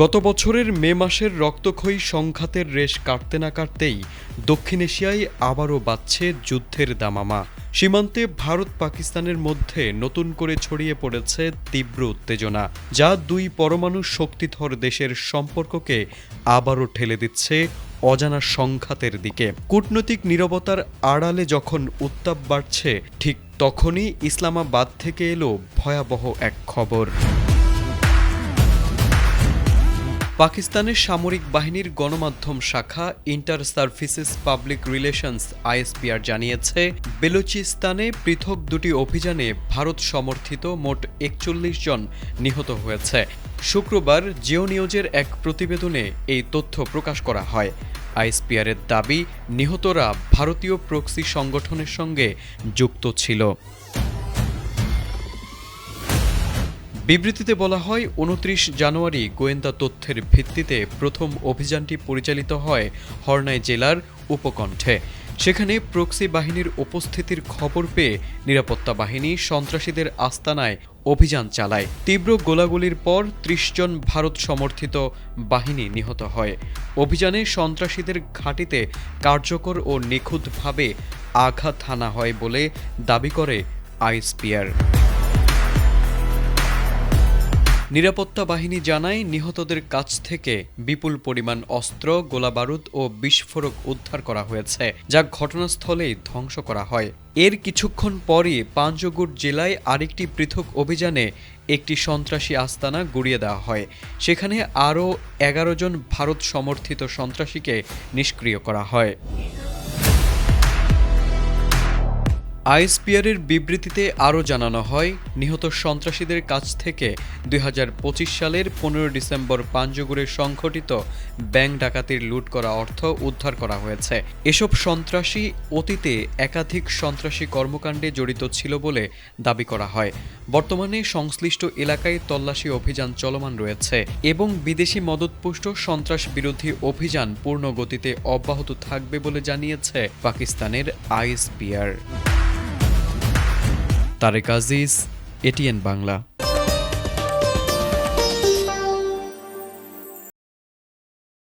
গত বছরের মে মাসের রক্তক্ষয়ী সংঘাতের রেশ কাটতে না কাটতেই দক্ষিণ এশিয়ায় আবারও বাজছে যুদ্ধের দামামা। সীমান্তে ভারত পাকিস্তানের মধ্যে নতুন করে ছড়িয়ে পড়েছে তীব্র উত্তেজনা, যা দুই পরমাণু শক্তিধর দেশের সম্পর্ককে আবারও ঠেলে দিচ্ছে অজানা সংঘাতের দিকে। কূটনৈতিক নীরবতার আড়ালে যখন উত্তাপ বাড়ছে, ঠিক তখনই ইসলামাবাদ থেকে এলো ভয়াবহ এক খবর। পাকিস্তানের সামরিক বাহিনীর গণমাধ্যম শাখা inter services public relations ISPR জানিয়েছে, বেলুচিস্তানে পৃথক দুটি অভিযানে ভারত সমর্থিত মোট ৪১ জন নিহত হয়েছে। শুক্রবার জিও নিউজের এক প্রতিবেদনে এই তথ্য প্রকাশ করা হয়। আইএসপিআরের দাবি, নিহতরা ভারতীয় প্রক্সি সংগঠনের সঙ্গে যুক্ত ছিল। বিবৃতিতে বলা হয়, ২৯ জানুয়ারি গোয়েন্দা তথ্যের ভিত্তিতে প্রথম অভিযানটি পরিচালিত হয় হরনাই জেলার উপকণ্ঠে। সেখানে প্রক্সি বাহিনীর উপস্থিতির খবর পেয়ে নিরাপত্তা বাহিনী সন্ত্রাসীদের আস্তানায় অভিযান চালায়। তীব্র গোলাগুলির পর ৩০ জন ভারত সমর্থিত বাহিনী নিহত হয়। অভিযানে সন্ত্রাসীদের ঘাঁটিতে কার্যকর ও নিখুঁতভাবে আঘাত হানা হয় বলে দাবি করে আইএসপিআর। নিরাপত্তা বাহিনী জানায়, নিহতদের কাছ থেকে বিপুল পরিমাণ অস্ত্র, গোলাবারুদ ও বিস্ফোরক উদ্ধার করা হয়েছে, যা ঘটনাস্থলেই ধ্বংস করা হয়। এর কিছুক্ষণ পরই পাঞ্জগুর জেলায় আরেকটি পৃথক অভিযানে একটি সন্ত্রাসী আস্তানা গুড়িয়ে দেওয়া হয়। সেখানে আরও ১১ জন ভারত সমর্থিত সন্ত্রাসীকে নিষ্ক্রিয় করা হয়। আইএসপিআরের বিবৃতিতে আরও জানানো হয়, নিহত সন্ত্রাসীদের কাছ থেকে ২০২৫ সালের ১৫ ডিসেম্বর পাঞ্জগুরে সংঘটিত ব্যাংক ডাকাতির লুট করা অর্থ উদ্ধার করা হয়েছে। এসব সন্ত্রাসী অতীতে একাধিক সন্ত্রাসী কর্মকাণ্ডে জড়িত ছিল বলে দাবি করা হয়। বর্তমানে সংশ্লিষ্ট এলাকায় তল্লাশি অভিযান চলমান রয়েছে এবং বিদেশি মদতপুষ্ট সন্ত্রাস বিরোধী অভিযান পূর্ণ গতিতে অব্যাহত থাকবে বলে জানিয়েছে পাকিস্তানের আইএসপিআর। তারেক আজিজ, এটিএন বাংলা।